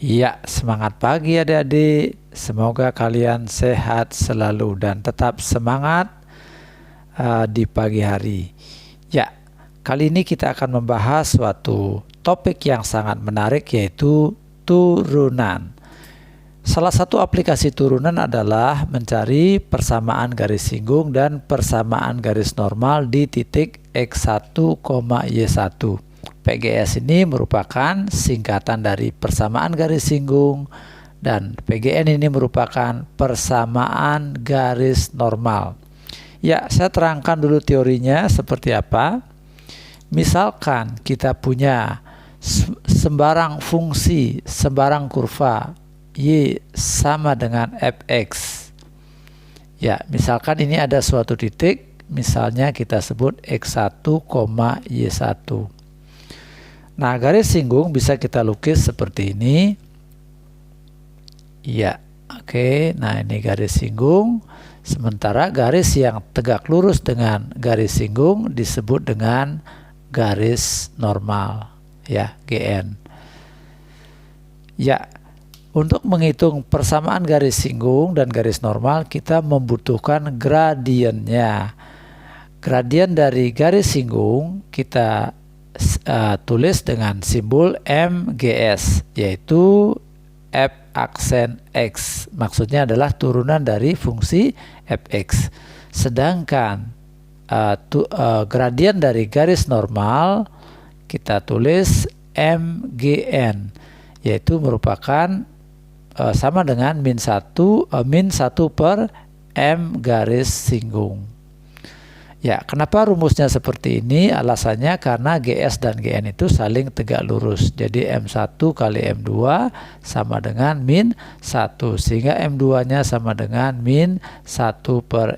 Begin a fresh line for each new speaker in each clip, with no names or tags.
Ya, semangat pagi adik-adik. Semoga kalian sehat selalu dan tetap semangat di pagi hari. Ya, kali ini kita akan membahas suatu topik yang sangat menarik, yaitu turunan. Salah satu aplikasi turunan adalah mencari persamaan garis singgung dan persamaan garis normal di titik X1, Y1. PGS ini merupakan singkatan dari persamaan garis singgung dan PGN ini merupakan persamaan garis normal. Ya, saya terangkan dulu teorinya seperti apa. Misalkan kita punya sembarang fungsi, sembarang kurva Y sama dengan fx. Ya, misalkan ini ada suatu titik, misalnya kita sebut X1, Y1. Nah, garis singgung bisa kita lukis seperti ini. Ya, oke. Nah, ini garis singgung. Sementara garis yang tegak lurus dengan garis singgung disebut dengan garis normal, ya, GN. Ya, untuk menghitung persamaan garis singgung dan garis normal, kita membutuhkan gradiennya. Gradien dari garis singgung kita tulis dengan simbol MGS, yaitu F aksen X. Maksudnya adalah turunan dari fungsi fx. Sedangkan gradien dari garis normal kita tulis MGN, yaitu merupakan sama dengan min 1 per M garis singgung. Ya, kenapa rumusnya seperti ini? Alasannya karena GS dan GN itu saling tegak lurus. Jadi M1 kali M2 sama dengan min 1. Sehingga M2-nya sama dengan min 1 per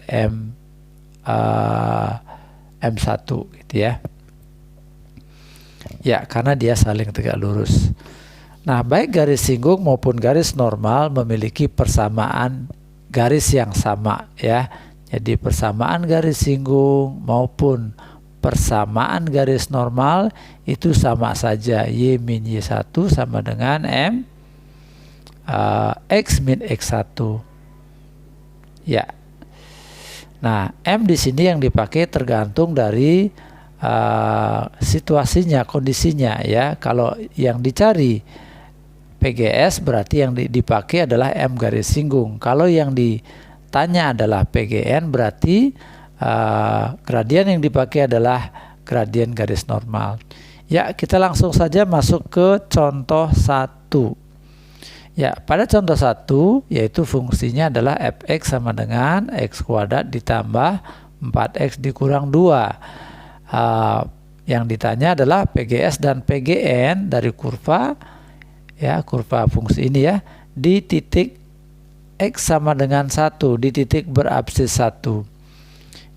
M1 gitu ya. Ya, karena dia saling tegak lurus. Nah, baik garis singgung maupun garis normal memiliki persamaan garis yang sama ya. Jadi persamaan garis singgung maupun persamaan garis normal itu sama saja. Y min Y1 sama dengan M X min X1. Ya. Nah, M di sini yang dipakai tergantung dari situasinya, kondisinya ya. Kalau yang dicari PGS berarti yang dipakai adalah M garis singgung. Kalau yang ditanya adalah PGN berarti gradien yang dipakai adalah gradien garis normal. Ya, kita langsung saja masuk ke contoh 1. Ya, pada contoh 1 yaitu fungsinya adalah fx sama dengan x kuadrat ditambah 4x dikurang 2. Yang ditanya adalah PGS dan PGN dari kurva, ya, kurva fungsi ini ya, di titik X sama dengan 1, di titik berabsis 1.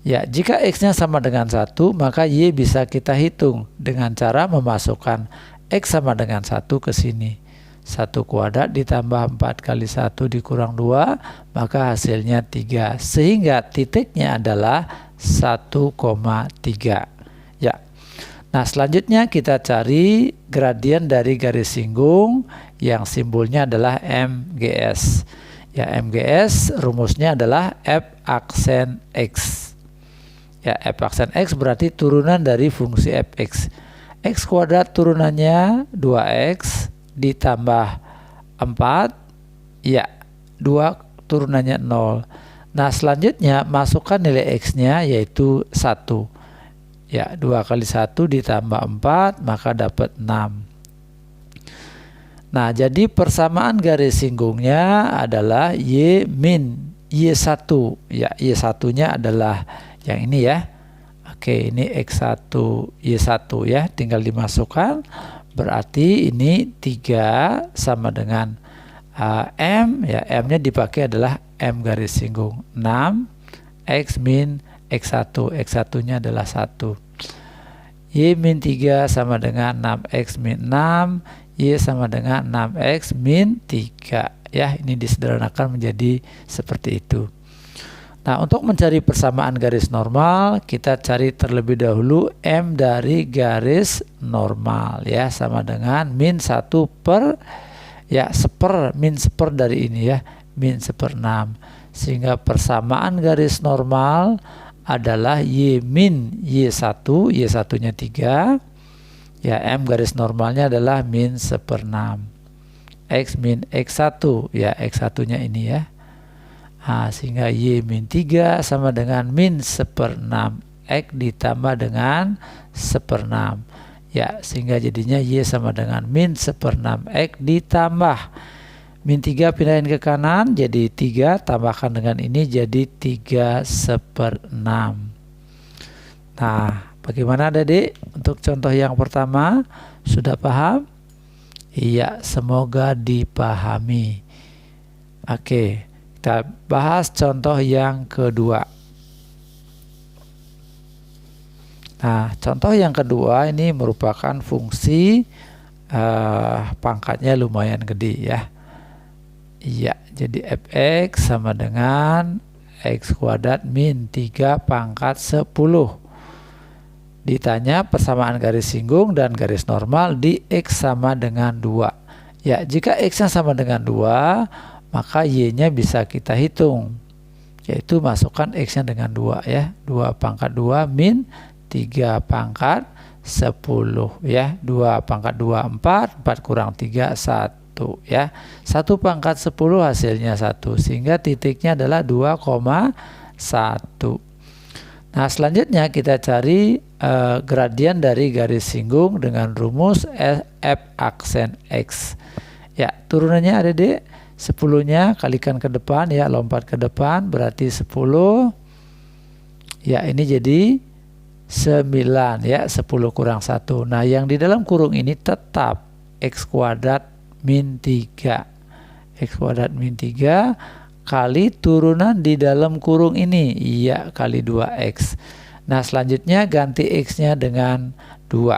Ya, jika X-nya sama dengan 1, maka Y bisa kita hitung dengan cara memasukkan X sama dengan 1 ke sini. 1 kuadrat ditambah 4 kali 1 dikurang 2, maka hasilnya 3. Sehingga titiknya adalah 1,3. Ya. Nah, selanjutnya kita cari gradien dari garis singgung yang simbolnya adalah MGS. Ya, MGS rumusnya adalah F aksen X. Ya, F aksen X berarti turunan dari fungsi fx. X kuadrat turunannya 2x ditambah 4. Ya, 2 turunannya 0. Nah, selanjutnya masukkan nilai X-nya yaitu 1. Ya, 2 kali 1 ditambah 4 maka dapat 6. Nah, jadi persamaan garis singgungnya adalah Y min Y1. Ya, Y1-nya adalah yang ini ya. Oke, ini X1 Y1 ya, tinggal dimasukkan. Berarti ini 3 sama dengan M, ya, M-nya dipakai adalah M garis singgung 6 X min X1. X1-nya adalah 1. Y min 3 sama dengan 6X min 6. Y sama dengan 6X min 3. Ya, ini disederhanakan menjadi seperti itu. Nah, untuk mencari persamaan garis normal, kita cari terlebih dahulu M dari garis normal ya, sama dengan min 1 per ya min seper dari ini ya, min 1/6. Sehingga persamaan garis normal adalah Y min Y1, Y1-nya 3. Ya, M garis normalnya adalah min 1/6. X min X1, ya X1-nya ini ya. Nah, sehingga Y min 3 sama dengan min 1/6. X ditambah dengan 1/6. Ya, sehingga jadinya Y sama dengan min 1/6 X ditambah min 3 pindahin ke kanan jadi 3, tambahkan dengan ini jadi 3/6. Nah, bagaimana adik untuk contoh yang pertama? Sudah paham? Iya, semoga dipahami. Oke, kita bahas contoh yang kedua. Nah, contoh yang kedua ini merupakan fungsi pangkatnya lumayan gede ya. Iya, jadi fx sama dengan x² min 3 pangkat 10. Ditanya persamaan garis singgung dan garis normal di x sama dengan 2. Ya, jika x-nya sama dengan 2, maka y-nya bisa kita hitung. Yaitu masukkan x-nya dengan 2 ya. 2 pangkat 2 min 3 pangkat 10 ya. 2 pangkat 2 4, 4 kurang 3 1 ya. 1 pangkat 10 hasilnya 1, sehingga titiknya adalah 2,1. Nah, selanjutnya kita cari gradian dari garis singgung dengan rumus F aksen X. Ya, turunannya ada di 10-nya kalikan ke depan ya, lompat ke depan berarti 10. Ya, ini jadi 9 ya, 10 kurang 1. Nah, yang di dalam kurung ini tetap x² min 3. x² min 3 kali turunan di dalam kurung ini, iya kali 2x. Nah, selanjutnya ganti x-nya dengan 2.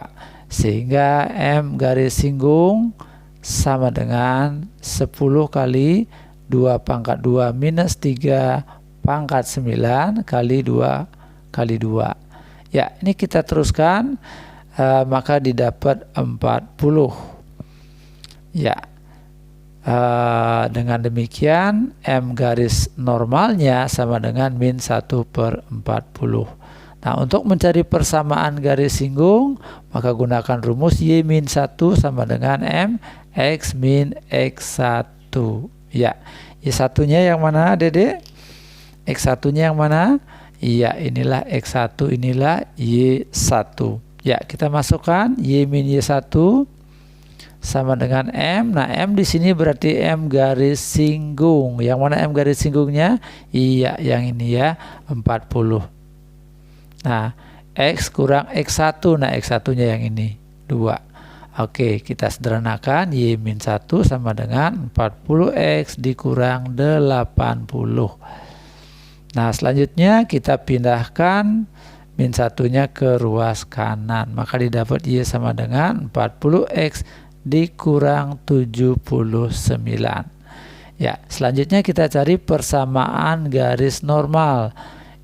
Sehingga M garis singgung sama dengan 10 kali 2 pangkat 2 minus 3 pangkat 9 kali 2 kali 2. Ya, ini kita teruskan, maka didapat 40. Ya, dengan demikian M garis normalnya sama dengan min 1/40. Nah, untuk mencari persamaan garis singgung, maka gunakan rumus Y min 1 sama dengan M X min X1. Ya, Y1-nya yang mana Dede? X1-nya yang mana? Iya, inilah X1, inilah Y1. Ya, kita masukkan Y min Y1 sama dengan M. Nah, M di sini berarti M garis singgung. Yang mana M garis singgungnya? Iya, yang ini ya, 40. Nah, X kurang X1. Nah, X1-nya yang ini, 2. Oke, kita sederhanakan. Y min 1 sama dengan 40X dikurang 80. Nah, selanjutnya kita pindahkan min 1-nya ke ruas kanan. Maka didapat Y sama dengan 40X dikurang 79. Ya, selanjutnya kita cari persamaan garis normal.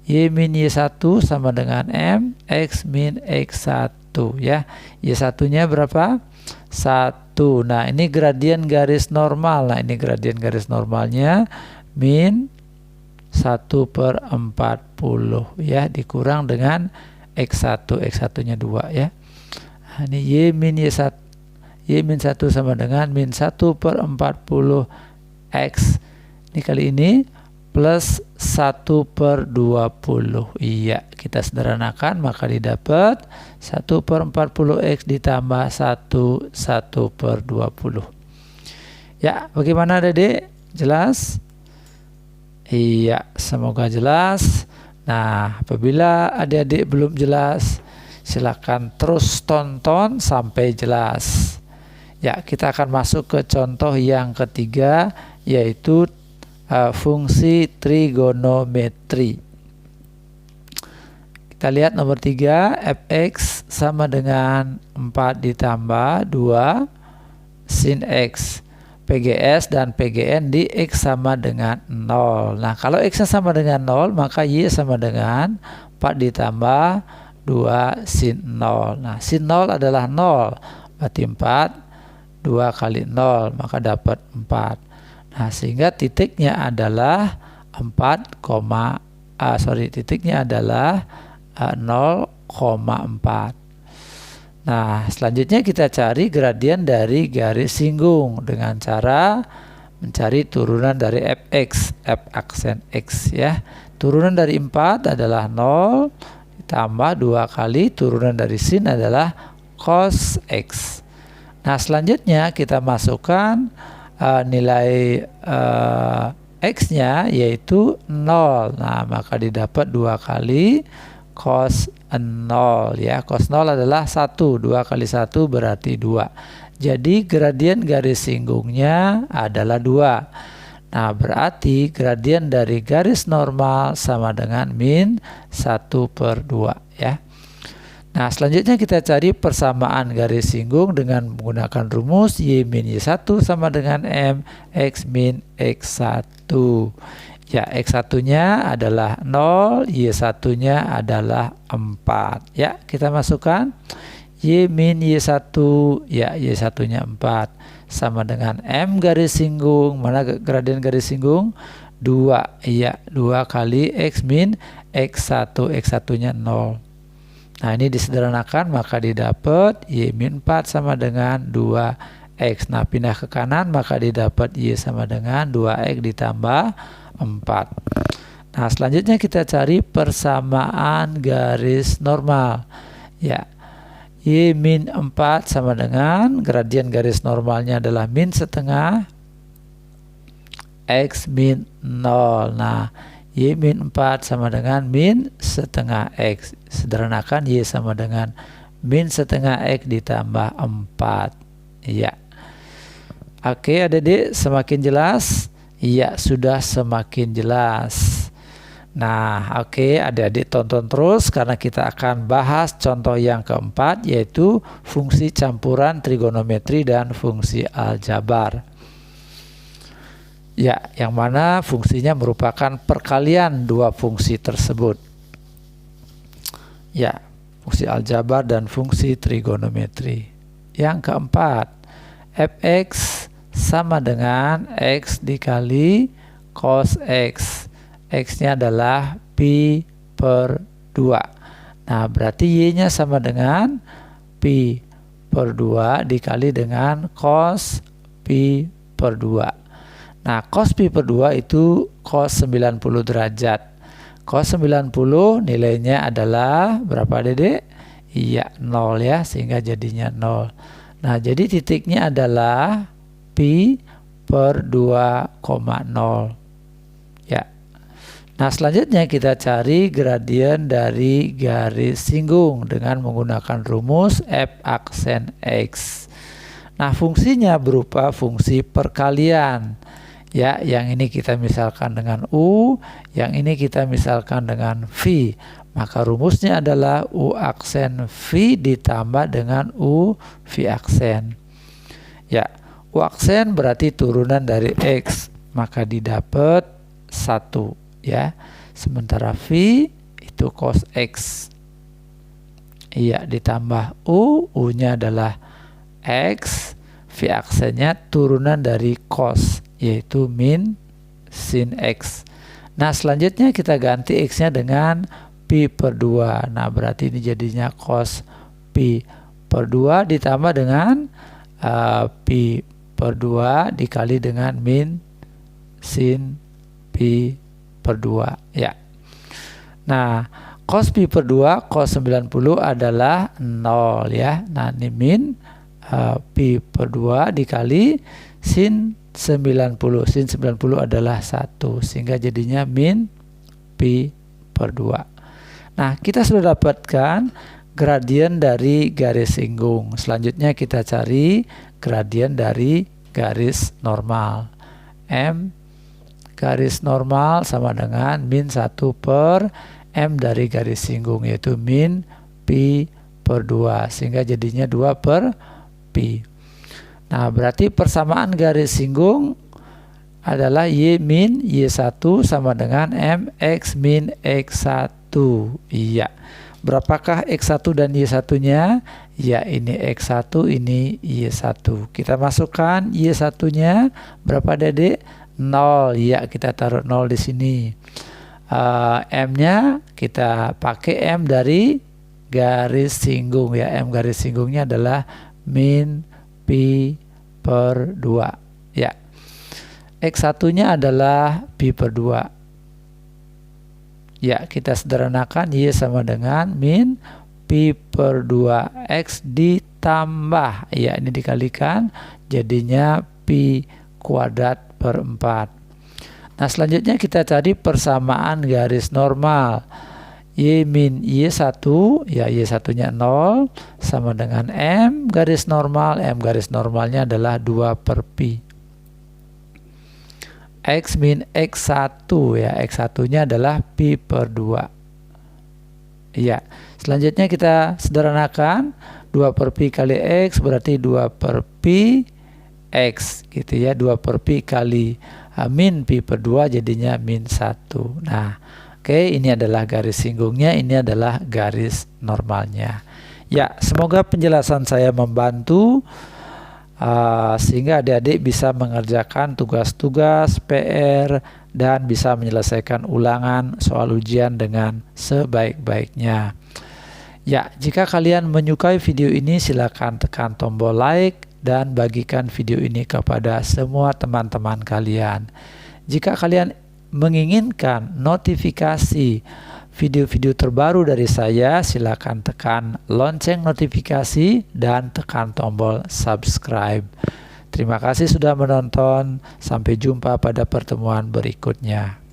Y min Y1 sama dengan M X min X1 ya. Y1-nya berapa? 1. Nah, ini gradien garis normal. Nah, ini gradien garis normalnya min 1/40 ya, dikurang dengan X1. X1-nya 2 ya. Nah, ini Y min Y1 sama dengan min 1/40 X. Ini kali ini plus 1/20. Iya, kita sederhanakan maka didapat 1/40 X ditambah 1/20. Ya, bagaimana Dede? Jelas? Iya, semoga jelas. Nah, apabila adik-adik belum jelas, silakan terus tonton sampai jelas. Ya, kita akan masuk ke contoh yang ketiga, yaitu fungsi trigonometri. Kita lihat nomor 3, fx sama dengan 4 ditambah 2 sin x. PGS dan PGN di X sama dengan 0. Nah, kalau X-nya sama dengan 0, maka Y sama dengan 4 ditambah 2 sin 0. Nah, sin 0 adalah 0. Berarti 4 2 kali 0, maka dapat 4. Nah, sehingga titiknya adalah 0,4. Nah, selanjutnya kita cari gradien dari garis singgung dengan cara mencari turunan dari fx, f aksen x ya. Turunan dari 4 adalah 0 ditambah 2 kali turunan dari sin adalah cos x. Nah, selanjutnya kita masukkan nilai x-nya yaitu 0. Nah, maka didapat 2 kali cos 0 ya. Cos 0 adalah 1. 2 kali 1 berarti 2. Jadi gradien garis singgungnya adalah 2. Nah, berarti gradien dari garis normal sama dengan min 1/2 ya. Nah, selanjutnya kita cari persamaan garis singgung dengan menggunakan rumus Y min Y1 sama dengan M X min X1. Ya, X1-nya adalah 0, Y1-nya adalah 4. Ya, kita masukkan Y min Y1, ya Y1-nya 4. Sama dengan M garis singgung, mana gradien garis singgung? 2, ya 2 kali X min X1, X1-nya 0. Nah, ini disederhanakan maka didapat Y min 4 sama dengan 2X. Nah, pindah ke kanan maka didapat Y sama dengan 2X ditambah 4. Nah, selanjutnya kita cari persamaan garis normal. Ya, Y min 4 sama dengan gradien garis normalnya adalah min setengah X min 0. Nah, Y min 4 sama dengan min setengah X. Sederhanakan Y sama dengan min setengah X ditambah 4. Ya. Oke, adik-adik, semakin jelas? Iya, sudah semakin jelas. Nah, oke, adik-adik tonton terus karena kita akan bahas contoh yang keempat, yaitu fungsi campuran trigonometri dan fungsi aljabar. Ya, yang mana fungsinya merupakan perkalian dua fungsi tersebut. Ya, fungsi aljabar dan fungsi trigonometri. Yang keempat, fx sama dengan x dikali cos x. X-nya adalah pi per 2. Nah, berarti Y-nya sama dengan pi per 2 dikali dengan cos pi per 2. Nah, cos pi per 2 itu cos 90 derajat. Cos 90 nilainya adalah berapa, Dedek? Iya, 0 ya, sehingga jadinya 0. Nah, jadi titiknya adalah pi per 2,0. Ya. Nah, selanjutnya kita cari gradien dari garis singgung dengan menggunakan rumus f aksen x. Nah, fungsinya berupa fungsi perkalian. Ya, yang ini kita misalkan dengan U, yang ini kita misalkan dengan V. Maka rumusnya adalah U aksen V ditambah dengan U V aksen. Ya, U aksen berarti turunan dari X, maka didapat 1 ya. Sementara V itu cos X. Iya, ditambah U, U-nya adalah X, V aksennya turunan dari cos, yaitu min sin X. Nah, selanjutnya kita ganti X-nya dengan pi per 2. Nah, berarti ini jadinya cos pi per 2 ditambah dengan pi per 2 dikali dengan min sin pi per 2 ya. Nah, cos pi per 2 cos 90 adalah 0 ya. Nah, ini min pi per 2 dikali sin 90. Sin 90 adalah 1, sehingga jadinya min pi per 2. Nah, kita sudah dapatkan gradien dari garis singgung. Selanjutnya kita cari gradien dari garis normal. M garis normal sama dengan min 1 per M dari garis singgung, yaitu min pi per 2, sehingga jadinya 2 per pi. Nah, berarti persamaan garis singgung adalah Y min Y1 sama dengan M X min X1. Iya. Berapakah X1 dan Y1-nya? Ya, ini X1, ini Y1. Kita masukkan Y1-nya berapa, Dedek? 0. Ya, kita taruh 0 di sini. M-nya kita pakai M dari garis singgung ya. M garis singgungnya adalah min pi per 2. Ya. X1-nya adalah pi per 2. Ya, kita sederhanakan Y sama dengan min pi per 2X ditambah. Ya, ini dikalikan jadinya pi kuadrat per 4. Nah, selanjutnya kita cari persamaan garis normal. Y min Y1, ya Y1-nya 0, sama dengan M garis normal. M garis normalnya adalah 2 per pi. X min X1, ya X1-nya adalah pi per 2. Ya, selanjutnya kita sederhanakan. 2 per pi kali X berarti 2 per pi X gitu ya. 2 per pi kali min pi per 2 jadinya min 1. Nah, oke, ini adalah garis singgungnya, ini adalah garis normalnya. Ya, semoga penjelasan saya membantu sehingga adik-adik bisa mengerjakan tugas-tugas PR dan bisa menyelesaikan ulangan soal ujian dengan sebaik-baiknya. Ya, jika kalian menyukai video ini silakan tekan tombol like dan bagikan video ini kepada semua teman-teman kalian. Jika kalian menginginkan notifikasi video-video terbaru dari saya, silakan tekan lonceng notifikasi dan tekan tombol subscribe. Terima kasih sudah menonton. Sampai jumpa pada pertemuan berikutnya.